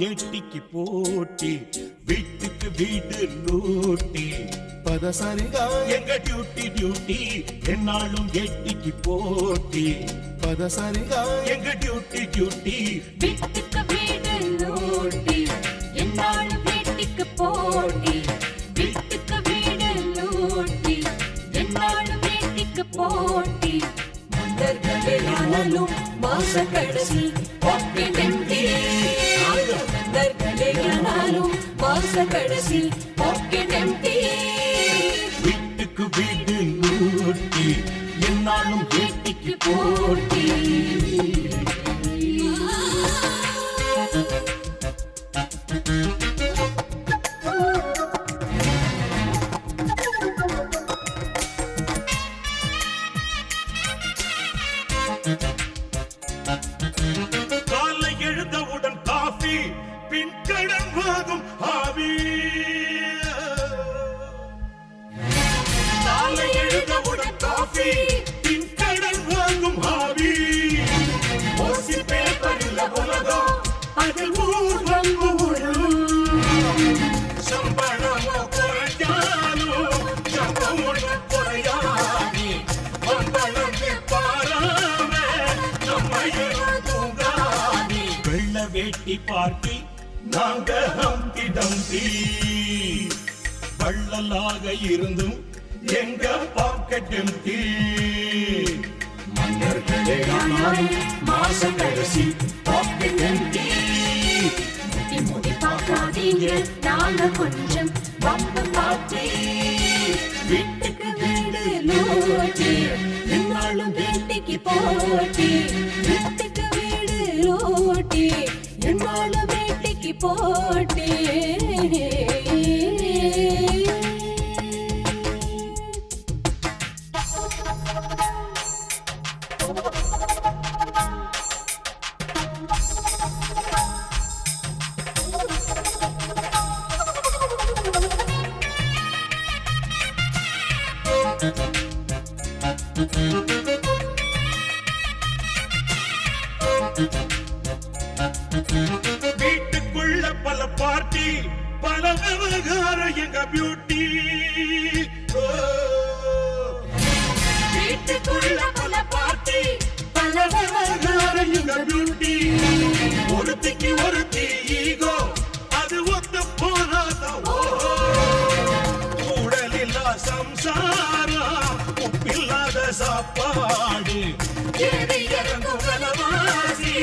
ஏட்டிக்கு போட்டி வீட்டுக்கு வீடு லூட்டி பதசரிகா எங்க டியூட்டி டியூட்டி என்னாலும் ஏட்டிக்கு போட்டி பதசரிகா எங்க டியூட்டி டியூட்டி வீட்டுக்கு வீடு லூட்டி என்னாலும் ஏட்டிக்கு போட்டி வீட்டுக்கு வீடு லூட்டி என்னாலும் ஏட்டிக்கு போட்டி மன்னர்களே ஆனாலும் மாச கடைசி பாக்கெட் எம்டி மன்னர்களே ஆனாலும் மாச கடைசி பாக்கெட் எம்டி வீட்டுக்கு வீடு லூட்டி என்னாலும் ஏட்டிக்கு போட்டி காலை எழுந்தவுடன் காஃபி பின் கடன் வாங்கும் ஆவி காலை எழுந்தவுடன் காஃபி பின் கடன் வாங்கும் ஆவி ஓசி பேப்பரில் உலகம் அதில் ஊர் வந்து சம்பளம் குறைஞ்சாலும் சம்பளம் ஒன்று குறையாதி சம்பளத்தை பாராம நம்ம தூங்காதி வெள்ள வேட்டி பார்ட்டி நாங்க ஹம்டி டம்டி வள்ளலாக இருந்தும் எங்க பாக்கெட் எம்டி மன்னர்களே ஆனாலும் மாசம் கடைசி பாக்கெட் எம்டி முடி முடி பார்க்காதீங்க நாங்க கொஞ்சம் வம்பு பார்த்து வீட்டுக்கு வீடு லூட்டி என்னாலும் வேட்டிக்கு போட்டி வீட்டுக்கு வீடு லூட்டி என்னாலும் வேட்டிக்கு போட்டி வீட்டுக்குள்ள பல பார்ட்டி பல விவகாரம் எங்க பியூட்டி வீட்டுக்குள்ள பல பார்ட்டி பல விவகாரம் எங்க பியூட்டி ஒருத்திக்கு ஒருத்தி ஈகோ அது ஒத்து போராட்டம் உடலில்லா சம்சாரம் உப்பில்லாத சாப்பாடு ஏறி இறங்கும் விலவாசி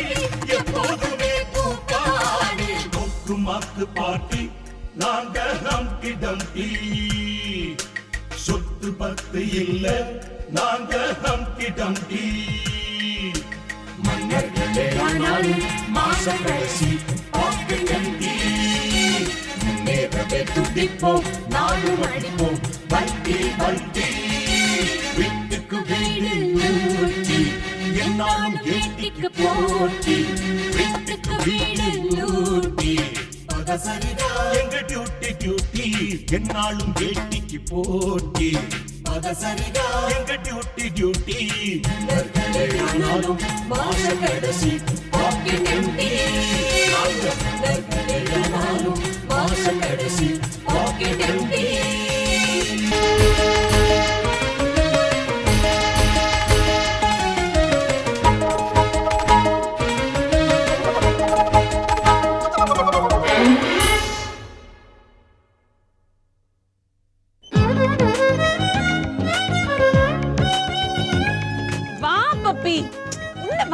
எப்போதுமே கூப்பாடு கொக்கு மாக்கு பாட்டி நாங்க ஹம்டி டம்டி சொத்து பத்து இல்ல நாங்க ஹம்டி டம்டி மன்னர்களே ஆனாலும் மாசம் கடைசி பாக்கெட் எம்டி முன்னேறவே துடிப்போம் நானும் அடிப்போம் வட்டி வட்டி வீட்டுக்கு வீடு லூட்டி என்னாலும் ஏட்டிக்கு போட்டி வீட்டுக்கு வீடு லூட்டி பதசரிதா எங்க டியூட்டி டியூட்டி என்னாலும் ஏட்டிக்கு போட்டி பதசரிதா எங்க டியூட்டி டியூட்டி ஆனாலும் மாச கடைசி பாக்கெட் எம்டி ஆனாலும் மாச கடைசி பாக்கெட் எம்டி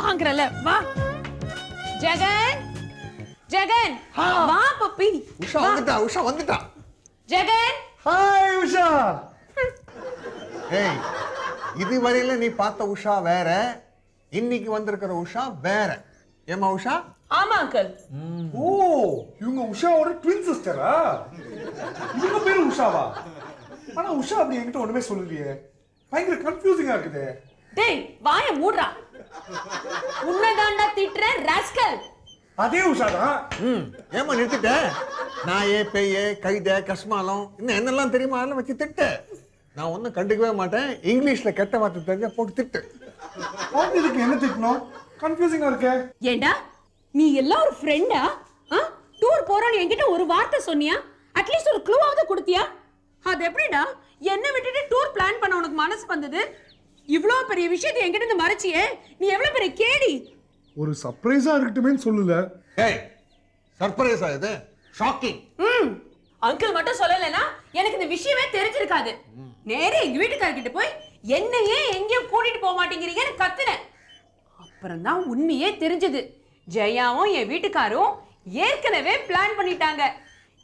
வாங்குறல வா ஜெகன் ஜெகன் வா பப்பி உஷா வந்துட்டா ஜெகன் ஹாய் உஷா ஏய் இதுவரையில நீ பார்த்த உஷா வேற இன்னைக்கு வந்திருக்கிற உஷா வேற ஏமா உஷா ஆமா அங்கிள் ஓ இவங்க உஷாவோட ட்வின் சிஸ்டரா இவங்க பேரு உஷாவா ஆனா உஷா அப்படி என்கிட்ட ஒண்ணுமே சொல்லலையே பயங்கர கன்ஃபியூசிங்கா இருக்குது டேய் வாய மூடுறா உன்னதாண்டா திட்ற ராஸ்கல் அதே உஷா தான் ஏமா நிறுத்திட்ட நாயே பேயே கைத கஸ்மாலம் இன்னும் என்னெல்லாம் தெரியுமா அதெல்லாம் வச்சு திட்டு நான் ஒன்றும் கண்டுக்கவே மாட்டேன் இங்கிலீஷ்ல கெட்ட வார்த்தை தெரிஞ்சா போட்டு திட்டு இதுக்கு என்ன திட்டணும் கன்ஃபியூசிங்கா இருக்கே ஏண்டா நீ எல்லாம் ஒரு ஃப்ரெண்டா டூர் போறோம்னு என்கிட்ட ஒரு வார்த்தை சொன்னியா? அட்லீஸ்ட் ஒரு க்ளூவாவது கொடுத்தியா? அது எப்படிடா என்ன விட்டுட்டு டூர் பிளான் பண்ண உனக்கு மனசு வந்தது? இவ்ளோ பெரிய விஷயத்தை என்கிட்ட இருந்து மறைச்சியே, நீ எவ்வளவு பெரிய கேடி. ஒரு சர்ப்ரைஸா இருக்கட்டுமேன்னு சொல்லல. ஏய் சர்ப்ரைஸா இது? ஷாக்கிங். அங்கிள் மட்டும் சொல்லலைன்னா எனக்கு இந்த விஷயமே தெரிஞ்சிருக்காது. நேரே எங்க வீட்டுக்காரர்கிட்ட போய் என்னையே எங்கேயும் கூட்டிட்டு போக மாட்டேங்கிறீங்கன்னு கத்துனேன். அப்புறம் தான் உண்மையே தெரிஞ்சது. ஜெயாவும் என் வீட்டுக்காரும் ஏற்கனவே பிளான் பண்ணிட்டாங்க.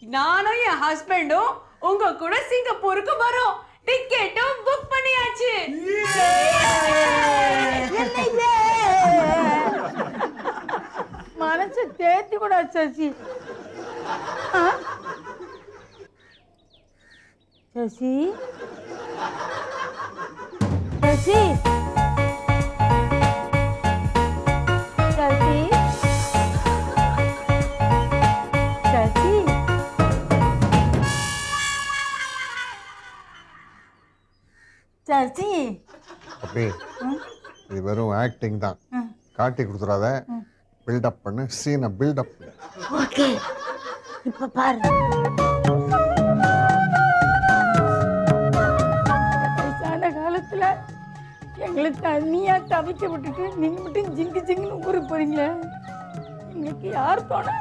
நானும் என் ஹஸ்பண்டும் உங்க கூட சிங்கப்பூருக்கு வரோம். டிக்கெட்டும் புக் பண்ணியாச்சு. மனசு தேத்தி கூட சசி. சசி சசி சசி சசி சசி. அப்படி இது வெறும் ஆக்டிங் தான். காட்டி கொடுத்துறாத. பில்டப் பண்ணு, சீனை பில்டப். ஓகே இப்ப பாரு. வயசான காலத்துல எங்களை தனியா தவிக்க விட்டுட்டு நீங்க மட்டும் ஜிங்கு ஜிங்குன்னு ஊருக்கு போறீங்களே, எங்களுக்கு யார் துணை?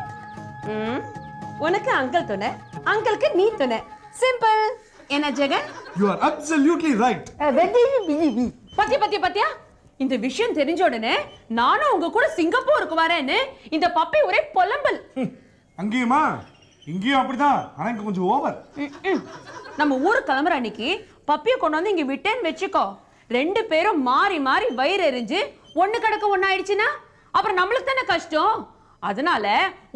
உனக்கு அங்கிள் துணை, அங்கிளுக்கு நீ துணை. சிம்பிள். என்ன Jagan? You are absolutely right. பத்தியா இந்த விஷயம் தெரிஞ்ச உடனே நானும் உங்க கூட சிங்கப்பூருக்கு வரேன்னு இந்த பப்பி ஒரே புலம்பல். அங்கேயுமா? இங்கேயும் அப்படிதான். ஆனா இங்க கொஞ்சம் ஓவர். நம்ம ஊருக்கு கிளம்புற அன்னைக்கு பப்பியை கொண்டு வந்து இங்க விட்டேன்னு வச்சுக்கோ, 2 பேரும் மாறி மாறி வயிறு எரிஞ்சு ஒண்ணு கிடக்க ஒண்ணு ஆயிடுச்சுன்னா அப்புறம் நம்மளுக்கு தானே கஷ்டம். அதனால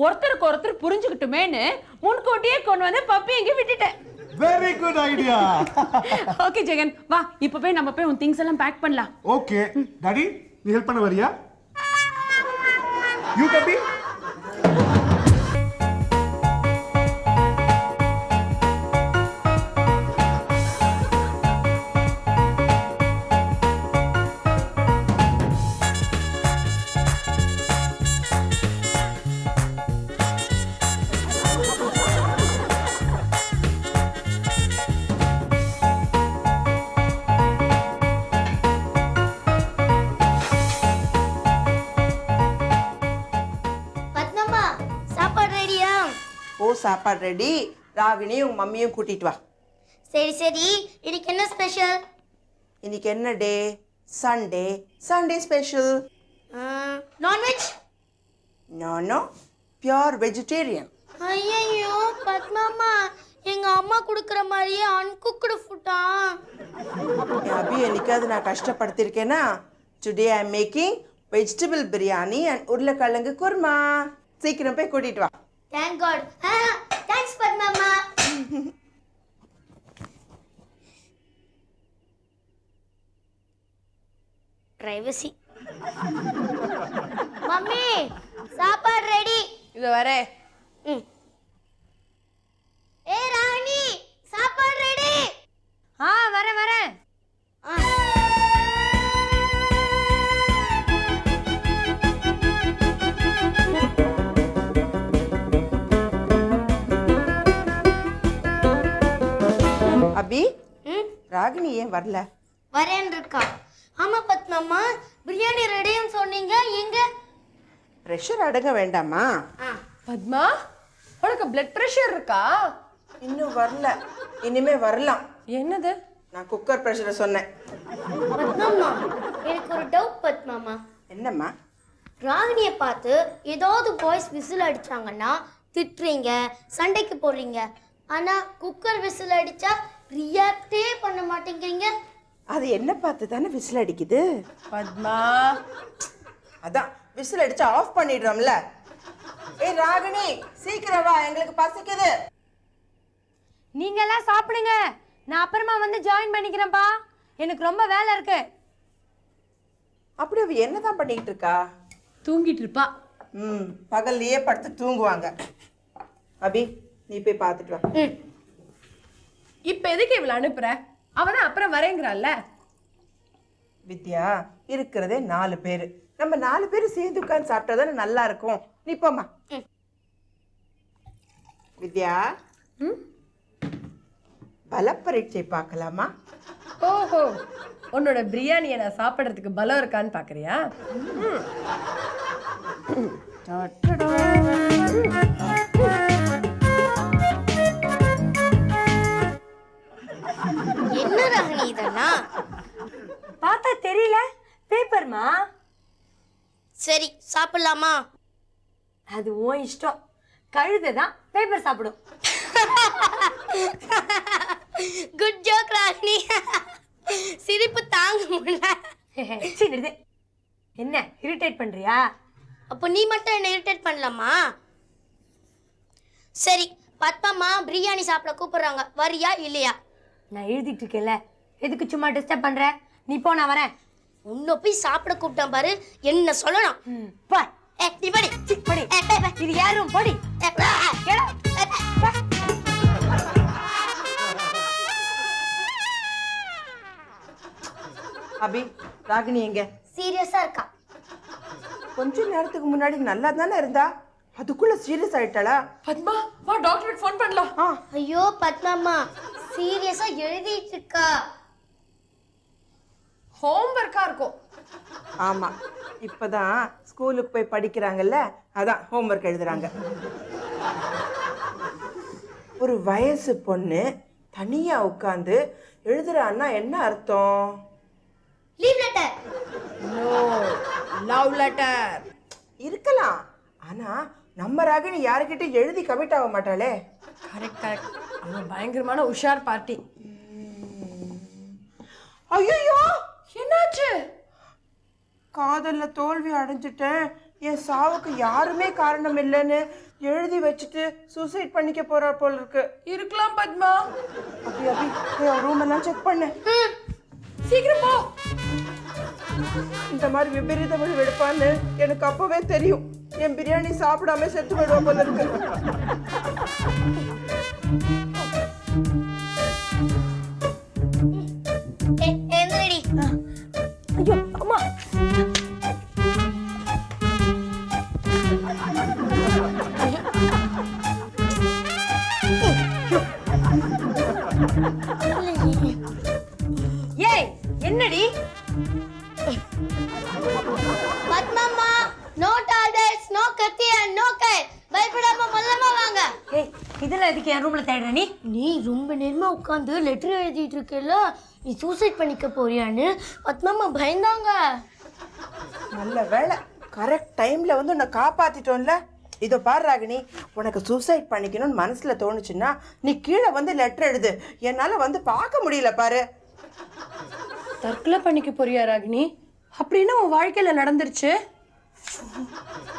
ஒருத்தருக்கு ஒருத்தர் புரிஞ்சுக்கிட்டுமேன்னு முன்கூட்டியே கொண்டு வந்து பப்பி இங்க விட்டுட்டேன். Very good idea. Okay Jagan, வா இப்ப போய் நம்ம போய் உன் திங்ஸ் எல்லாம் பேக் பண்ணலாம். ஓகே டாடி, நீ ஹெல்ப் பண்ண வரியா? யூ கபி. சாப்பாடு ரெடி. ராகினியும் உங்க மம்மியும் கூட்டிட்டு வா. சரி சரி. இன்னைக்கு என்ன ஸ்பெஷல்? இன்னைக்கு என்ன day? Sunday. Sunday special. Non veg? No pure vegetarian. ஐயோ பத்மாமா, எங்க அம்மா கொடுக்குற மாதிரியே அன்குக்டு ஃபுட்டா? அபி என்னைக்காவது நான் கஷ்டப்படுத்திருக்கேனா? Today I am making vegetable biryani and உருளைக்கிழங்கு குருமா. சீக்கிரம் போய் கூட்டிட்டு வா. Thank God. Thanks Padmama. Privacy. Mummy சாப்பாடு ரெடி. இது வரே. ஏய் ராணி, சாப்பாடு ரெடி. வரேன். அபி, ராகினி ஏன் வரல? வரேன் இருக்கா. ஆமா பத்மாமா, பிரியாணி ரெடின்னு சொன்னீங்க, எங்க? பிரஷர் அடங்க வேண்டாமா? பத்மா, உனக்கு பிளட் பிரஷர் இருக்கா? இன்னும் வரல, இனிமே வரலாம். என்னது? நான் குக்கர் பிரஷரை சொன்னேன். பத்மாமா, எனக்கு ஒரு டவுட் பத்மாமா. என்னம்மா? ராகினியை பார்த்து ஏதாவது பாய்ஸ் விசில் அடிச்சாங்கன்னா திட்டுறீங்க, சண்டைக்கு போடுறீங்க. ஆனா குக்கர் விசில் அடிச்சா ரியாக்டே பண்ண மாட்டேங்கிறீங்க. அது என்ன பார்த்து தானே விசில் அடிக்குது? பத்மா, அதான் விசில் அடிச்சா ஆஃப் பண்ணிடுறோம்ல. ஏய் ராகினி, சீக்கிரம் வா, எங்களுக்கு பசிக்குது. நீங்க எல்லாம் சாப்பிடுங்க, நான் அப்புறமா வந்து ஜாயின் பண்ணிக்கிறேன்ப்பா. எனக்கு ரொம்ப வேலை இருக்கு. அப்படி அவ என்னதான் பண்ணிட்டு இருக்கா? தூங்கிட்டு இருப்பா. பகல்லையே படுத்து தூங்குவாங்க. அபி, நீ போய் பார்த்துட்டு வா. இப்ப எதுக்கு இவள அனுப்புற? அவதான் அப்புறம் வரேங்கிறாள்ல. வித்யா, இருக்கிறதே 4 பேரு. நம்ம 4 பேரு சேர்ந்து உட்கார்ந்து சாப்பிட்டா தானே நல்லா இருக்கும். நீ போமா. வித்யா பலப்பரீட்சை பார்க்கலாமா? ஓஹோ, உன்னோட பிரியாணியை நான் சாப்பிட்றதுக்கு பலம் இருக்கான்னு பார்க்குறியா? என்ன ராகினி இதெல்லாம்? பார்த்தா தெரியல, பேப்பர்மா. சரி சாப்பிடலாமா? அது உன் இஷ்டம். கழுதை தான் பேப்பர் சாப்பிடும். Good joke Ragini. சிரிப்பு தாங்க முடியல. சரி, என்ன இரிட்டேட் பண்றியா? அப்போ நீ மட்டும் என்ன இரிட்டேட் பண்ணலாமா? சரி, பத்மாமா பிரியாணி சாப்பிட கூப்பிடுறாங்க, வரியா இல்லையா? நான் எழுதிட்டு இருக்கேன்ல, எதுக்கு சும்மா டிஸ்டர்ப் பண்ற? நீ போ, நான் வரேன். உன்னை போய் சாப்பிட கூப்பிட்டேன் பாரு, என்ன சொல்லணும்? போ. நீ படி. படி. இது யாரும் படி. அபி, ராகினி எங்க? சீரியஸா இருக்கா? கொஞ்ச நேரத்துக்கு முன்னாடி நல்லா தானே இருந்தா, அதுக்குள்ள சீரியஸ் ஆயிட்டாளா? பத்மா, வா டாக்டருக்கு ஃபோன் பண்ணலாம். ஐயோ பத்மாமா, சீரியஸா எழுதிட்டு இருக்கா. ஹோம்வொர்க்கா இருக்கும். ஆமா, இப்பதான் ஸ்கூலுக்கு போய் படிக்கிறாங்கல்ல, அதான் ஹோம்வொர்க் எழுதுறாங்க. ஒரு வயசு பொண்ணு தனியா உட்காந்து எழுதுறான்னா என்ன அர்த்தம்? Leave letter. லவ் லெட்டர் இருக்கலாம், ஆனா நம்ம ராகினி யாருக்கிட்ட எழுதி கமிட் ஆக மாட்டாளே. Correct correct. அவன் பயங்கரமான உஷார் பார்ட்டி. ஐயோ, என்னாச்சு? காதல்ல தோல்வி அடைஞ்சிட்டேன், என் சாவுக்கு யாருமே காரணம் இல்லைன்னு எழுதி வச்சுட்டு சூசைட் பண்ணிக்க போறா போல இருக்கு. இருக்கலாம் பத்மா. அபி அபி, போய் ரூம் எல்லாம் செக் பண்ணு. சீக்கிரம் போ. இந்த மாதிரி விபரீதம் வெடுப்பான்னு எனக்கு அப்பவே தெரியும். என் பிரியாணி சாப்பிடாம செத்து விடுவோம் போல இருக்கு. எந்திரடி. ஐயோ அம்மா. ஏய், என்னடி? பத்மாமா, நோ டார்கெட்ஸ், நோ கத்தி அண்ட் நோ கை. பயப்படாம மல்லமா வாங்க. ஏய், இதெல்லாம் எதுக்கு என் ரூம்ல தேடுற நீ? நீ ரொம்ப நேரமா உட்காந்து லெட்டர் எழுதிட்டு இருக்கல, நீ சூசைட் பண்ணிக்க போறியான்னு பத்மாமா பயந்தாங்க. நல்ல வேளை, கரெக்ட் டைம்ல வந்து உன்னை காப்பாத்திட்டோம்ல. இதோ பாரு ராகினி, உனக்கு சூசைட் பண்ணிக்கணும்னு மனசுல தோணுச்சுன்னா நீ கீழே வந்து லெட்டர் எழுது. என்னால வந்து பார்க்க முடியல பாரு. தற்கொலை பண்ணிக்க போறியா ராகினி? அப்படின்னா உன் வாழ்க்கையில நடந்துருச்சு.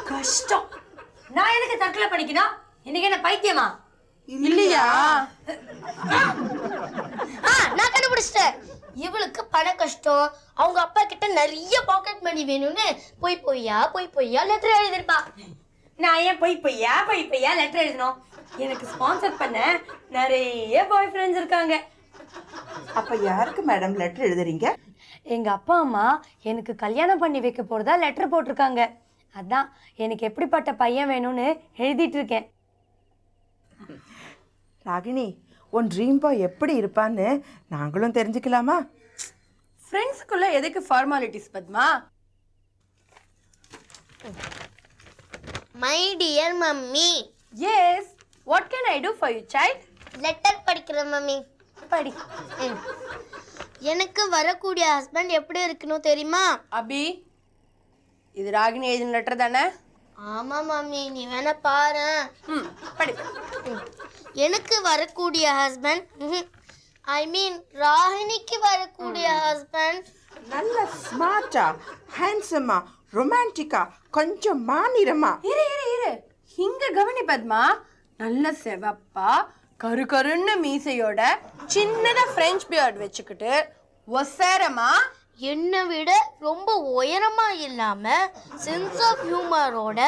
கஷ்டம். நான் எதுக்கு தற்கொலை பண்ணிக்கணும்? இன்னைக்கு என்ன பைத்தியமா? இல்லையா? நான் கண்டுபிடிச்சிட்டேன். இவளுக்கு பண கஷ்டம், அவங்க அப்பா கிட்ட நிறைய பாக்கெட் மணி வேணும்னு போய் பொய்யா லெட்டர் எழுதிருப்பா. நான் ஏன் பொய் பொய்யா லெட்டர் எழுதணும்? எனக்கு ஸ்பான்சர் பண்ண நிறைய பாய் ஃப்ரெண்ட்ஸ் இருக்காங்க. அப்ப யாருக்கு மேடம் லெட்டர் எழுதுறீங்க? எங்க அப்பா அம்மா எனக்கு கல்யாணம் பண்ணி வைக்க போறதா லெட்டர் போட்டிருக்காங்க. அதான் எனக்கு எப்படிப்பட்ட பையன் வேணும்னு எழுதிட்டு இருக்கேன். ராகினி, உன் ட்ரீம் பாய் எப்படி இருப்பான்னு நாங்களும் தெரிஞ்சுக்கலாமா? ஃப்ரெண்ட்ஸுக்குள்ள எதுக்கு formalities Padma? My dear mummy. Yes, what can I do for you child? Letter படிக்கிற மம்மி. படி. எனக்கு வரக்கூடிய ஹஸ்பண்ட் எப்படி இருக்கணும் தெரியுமா? அபி, இது ராகினி எழுதின லெட்டர் தானே? ஆமா மம்மி, நீ வேணா பாரு. படி. எனக்கு வரக்கூடிய ஹஸ்பண்ட், ஐ மீன் ராகினிக்கு வரக்கூடிய ஹஸ்பண்ட் நல்ல ஸ்மார்ட்டா, ஹேண்ட்ஸமா, ரொமான்டிக்கா, கொஞ்சம் மாநிறமா. இரு இங்க கவனி பத்மா. நல்ல செவப்பா கருன்னு மீசையோட சின்னதா பிரெஞ்ச் பியர்ட் வச்சுக்கிட்டு ஒசரமா, என்னை விட ரொம்ப உயரமா இல்லாம சென்ஸ் ஆஃப் ஹியூமரோட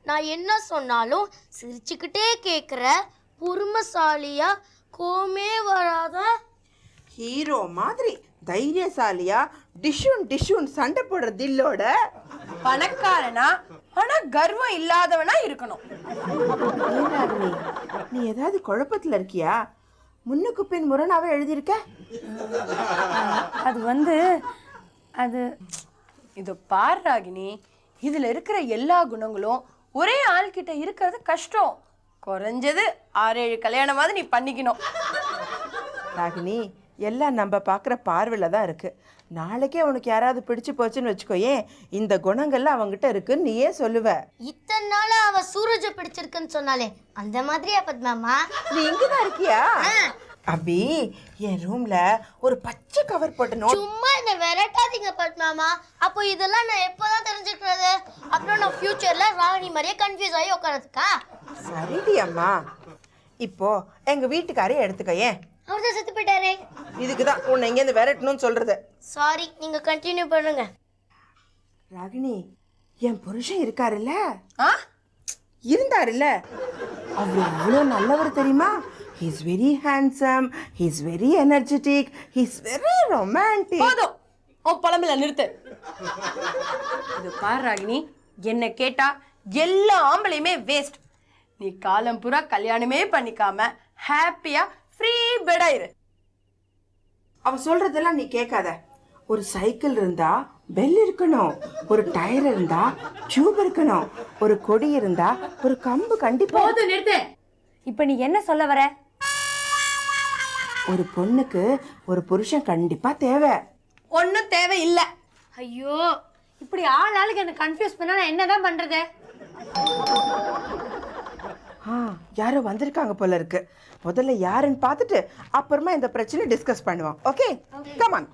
நான் என்ன சொன்னாலும் சிரிச்சுக்கிட்டே கேட்குற பொறுமைசாலியா, கோமே வராத ஹீரோ மாதிரி தைரியசாலியா, டிஷுன் சண்டை போடுற தில்லோட, பணக்காரனா, ஆனா கர்வம் இல்லாதவனா இருக்கணும். ஏன் ராகினி, நீ ஏதாவது குழப்பத்துல இருக்கியா? முன்னுக்கு பின் முரணாவே எழுதியிருக்க. அது இது பார் ராகினி, இதுல இருக்கிற எல்லா குணங்களும் ஒரே ஆள்கிட்ட இருக்கிறது கஷ்டம். குறைஞ்சது 6-7 கல்யாணமாவது நீ பண்ணிக்கணும். ராகினி, எல்லாம் நம்ம பார்க்குற பார்வையில் தான் இருக்கு. நாளைக்கே உனக்கு யாராவது பிடிச்சு போச்சுன்னு வச்சுக்கோயே, இந்த குணங்கள்லாம் அவங்ககிட்ட இருக்குன்னு நீயே சொல்லுவ. இத்தனை நாளா அவ சூரஜ பிடிச்சிருக்குன்னு சொன்னாலே அந்த மாதிரியா பத்மாமா? நீ இங்கதான் இருக்கியா? அபி, என் ரூம்ல ஒரு பச்சை கவர் போட்டு சும்மா என்ன விரட்டாதீங்க பத்மாமா. அப்போ இதெல்லாம் நான் எப்போதான் தெரிஞ்சுக்கிறது? அப்புறம் நான் ஃபியூச்சர்ல ராகினி மாதிரியே கன்ஃபியூஸ் ஆகி உட்காரதுக்கா? சரிடி அம்மா. இப்போ எங்க வீட்டுக்காரையே எடுத்துக்கோயே. அவர் தான் செத்து போயிட்டாரே. இதுக்குதான் உன்னை இங்கேருந்து விரட்டணும்னு சொல்றது. சாரி, நீங்க கண்டினியூ பண்ணுங்க. ராகினி, என் புருஷன் இருக்காருல்ல, இருந்தாருல்ல, அவர் எவ்வளோ நல்லவர் தெரியுமா? He's very handsome, he's very energetic, he's very romantic. போதும், உன் புலம்பில நிறுத்து. இது பாரு ராகினி, என்ன கேட்டா எல்லா ஆம்பளையுமே வேஸ்ட். நீ காலம் பூரா கல்யாணமே பண்ணிக்காம ஹாப்பியா ஃப்ரீ பெட் ஆயிரு. அவ சொல்றதெல்லாம் நீ கேட்காத. ஒரு சைக்கிள் இருந்தா பெல் இருக்கணும், ஒரு டயர் இருந்தா டியூப் இருக்கணும், ஒரு கொடி இருந்தா ஒரு கம்பு கண்டிப்பா. போதும், நிறுத்து. இப்ப நீ என்ன சொல்ல வர? ஒரு பொண்ணுக்கு ஒரு புருஷன் கண்டிப்பா தேவை. ஒன்னும் தேவை இல்ல. ஐயோ, இப்படி ஆளுக்கு என்ன கன்ஃபியூஸ் பண்ணா நான் என்னதான் பண்றது? யாரோ வந்திருக்காங்க போல இருக்கு. முதல்ல யாருன்னு பார்த்துட்டு அப்புறமா இந்த பிரச்சனை டிஸ்கஸ் பண்ணுவோம். Okay, come on.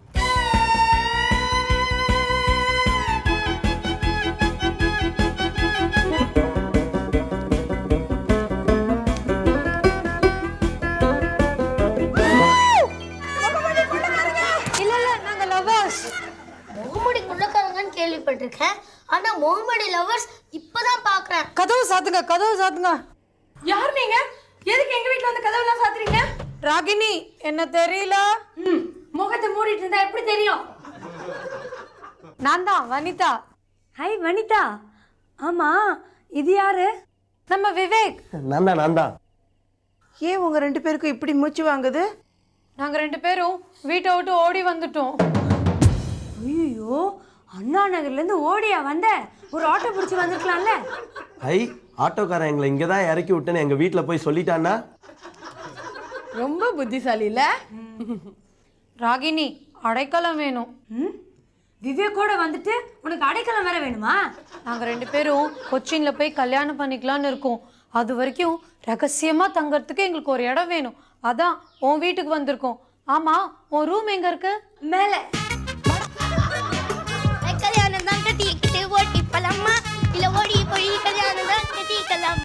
முகமுடி குள்ளக்காரங்கன்னு கேள்விப்பட்டிருக்கேன். ஆனா முகமுடி லவர்ஸ் இப்பதான் பாக்குறேன். கதவு சாத்துங்க, கதவு சாத்துங்க. யார் நீங்க? எதுக்கு எங்க வீட்ல வந்து கதவுலாம் சாத்துறீங்க? ராகினி, என்ன தெரியல? முகத்தை மூடிட்டு இருந்தா எப்படி தெரியும்? நான் தான் வனிதா. ஹாய் வனிதா. ஆமா, இது யாரு? நம்ம விவேக். நான் தான். ஏன் உங்க 2 பேருக்கும் இப்படி மூச்சு வாங்குது? நாங்க 2 பேரும் வீட்டை விட்டு ஓடி வந்துட்டோம். ஐயோ, அண்ணா நகர்ல இருந்து ஓடியா வந்த? ஒரு ஆட்டோ பிடிச்சி வந்திருக்கலாம்ல. ஐ, ஆட்டோக்காரன் எங்களை இங்கே தான் இறக்கி விட்டுன்னு எங்கள் வீட்டில் போய் சொல்லிட்டான்னா. ரொம்ப புத்திசாலி இல்ல? ராகினி, அடைக்கலம் வேணும். விவேக்கோட வந்துட்டு உனக்கு அடைக்கலம் வேற வேணுமா? நாங்க 2 பேரும் கொச்சின்ல போய் கல்யாணம் பண்ணிக்கலாம்னு இருக்கோம். அது வரைக்கும் ரகசியமா தங்கறதுக்கு எங்களுக்கு ஒரு இடம் வேணும். அதான் உன் வீட்டுக்கு வந்திருக்கோம். ஆமா, உன் ரூம் எங்க இருக்கு? மேலே. கல்யாணம் தான் கட்டிக்கிட்டு ஓட்டி போலாமா, இல்ல ஓடி போய் கல்யாணம் தான் கட்டிக்கலாம்?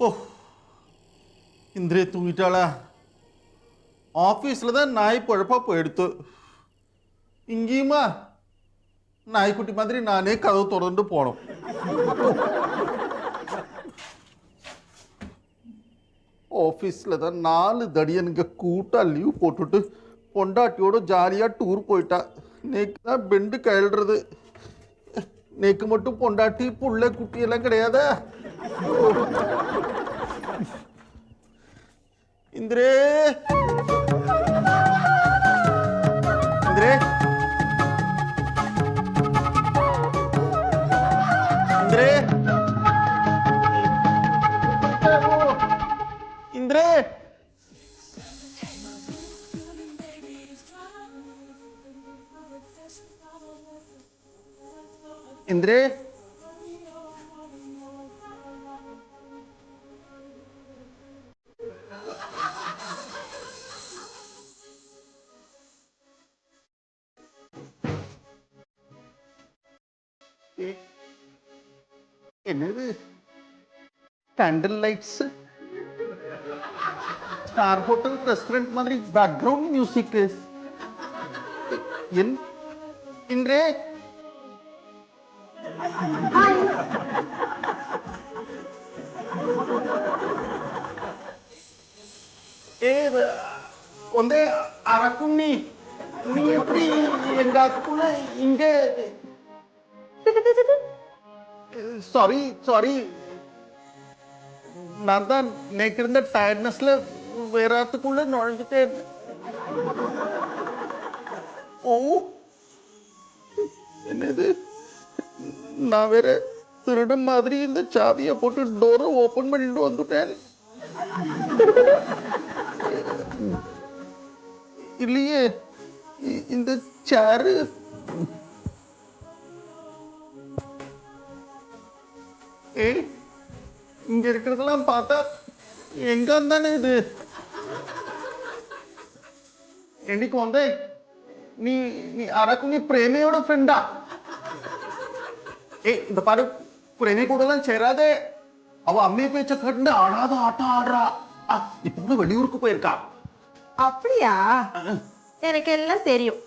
ஓ, இந்திரே தூங்கிட்டாளா? ஆஃபீஸில் தான் நாய் பழப்பா போயிடுத்து. இங்கேயுமா நாய்க்குட்டி மாதிரி நானே கதவு திறந்து போனோம். ஆஃபீஸில் தான் 4 தடியனுங்க கூட்டா லீவ் போட்டுட்டு பொண்டாட்டியோட ஜாலியாக டூர் போயிட்டா. நேக்கு தான் பெண்டு கயல்றது. நேக்கு மட்டும் பொண்டாட்டி புள்ள குட்டியெல்லாம் கிடையாதா? இந்திரே, இந்திரே, இந்திரே, இந்திரே, இந்திரே, என்னது candle lights, star hotel restaurant மாதிரி பேக்ரவுண்ட் மியூசிக். இன்றே ஒந்தே அரக்கும் நீ எப்படி எங்க அதுக்குள்ள இங்க சாரி நான் தான் நேற்று இருந்த டயர்ட்னஸ்ல வேற இடத்துக்குள்ள நுழைஞ்சிட்டேன். ஓ என்னது நான் வேற திருடன் மாதிரி இந்த சாவியை போட்டு டோரை ஓபன் பண்ணிட்டு வந்துட்டேன். இல்லையே இந்த சேரு இங்க இருக்கிறதெல்லாம் பார்த்தா எங்க தானே இது என்னைக்கு வந்து நீ நீ அரக்கு நீ பிரேமியோட ஃப்ரெண்டா? இந்த பாரு பிரேமி கூட எல்லாம் சேராதே. அவ அம்மையை பேச்ச கண்டு ஆடாத ஆட்டம் ஆடுறா. இப்ப கூட வெளியூருக்கு போயிருக்கா. அப்படியா? எனக்கு எல்லாம் தெரியும்.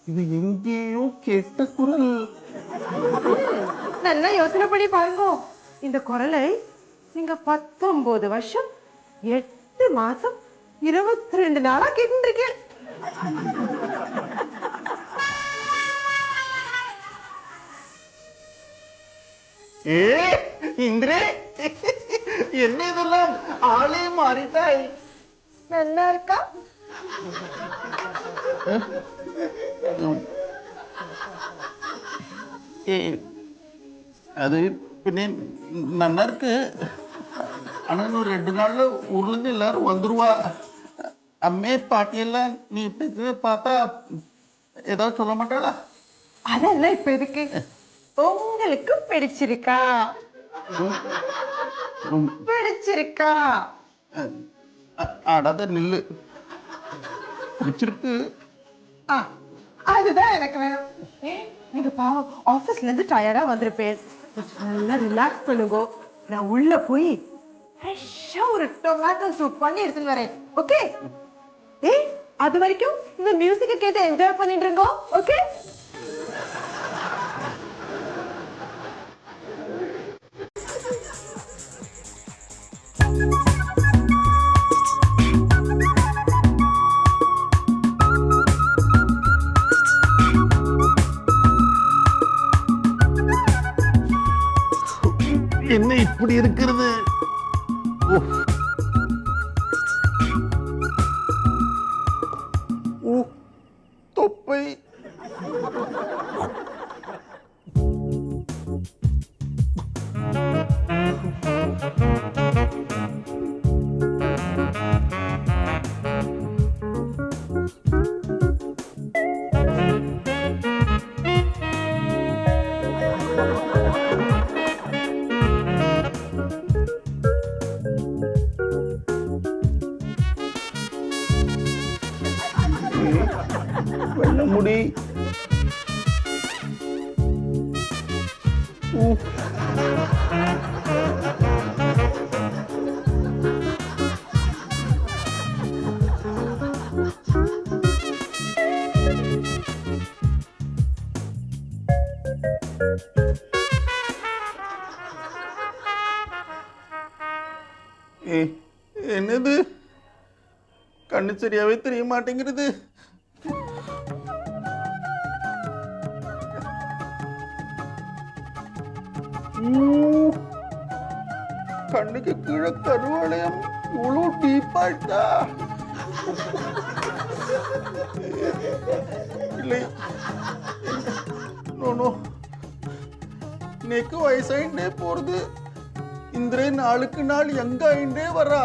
இது எங்கேயும் கேட்ட குரல். நல்லா யோசனை பண்ணி பாருங்க. இந்த குரலை நீங்க 19 வருஷம் 8 மாசம் 22 நாளா கேட்டு இருக்கேன். இந்திரே என்ன இதெல்லாம் ஆளே மாறிட்டாய். நல்லா இருக்கா? அது பின்ன நல்லா இருக்கு. ஆனா இன்னும் 2 நாள்ல ஊர்ல இருந்து எல்லாரும் வந்துருவா. அம்மே பாட்டியெல்லாம் நீ பார்த்தா ஏதாவது சொல்ல மாட்டாளா? அதெல்லாம் இப்ப எதுக்கு? உங்களுக்கு பிடிச்சிருக்கா? பிடிச்சிருக்கா? ஆடாத நில்லு. பிடிச்சிருக்கு. அதுதான் எனக்கு வேணும். நீங்க பாவம் ஆபீஸ்ல இருந்து டயர்டா வந்திருப்பேன். நல்லா ரிலாக்ஸ் பண்ணுங்க. நான் உள்ள போய் ஃப்ரெஷ்ஷா ஒரு டொமேட்டோ சூப் பண்ணி எடுத்துட்டு வரேன். ஓகே? அது வரைக்கும் இந்த மியூசிக்கை கேட்டு என்ஜாய் பண்ணிட்டு இருங்க. ஓகே? என்ன இப்படி இருக்கிறது? தொப்பை வெள்ள முடி. என்னது கண்ணு சரியாவே தெரிய மாட்டேங்கிறது. கண்ணுக்கு கீழே கருவளையம் இவ்வளவு டீப்பாயிட்டா? இல்லை நோ நெக்கு வயசாயிட்டே போறது. இந்திரே நாளுக்கு நாள் எங்க ஆயிண்டே வரா.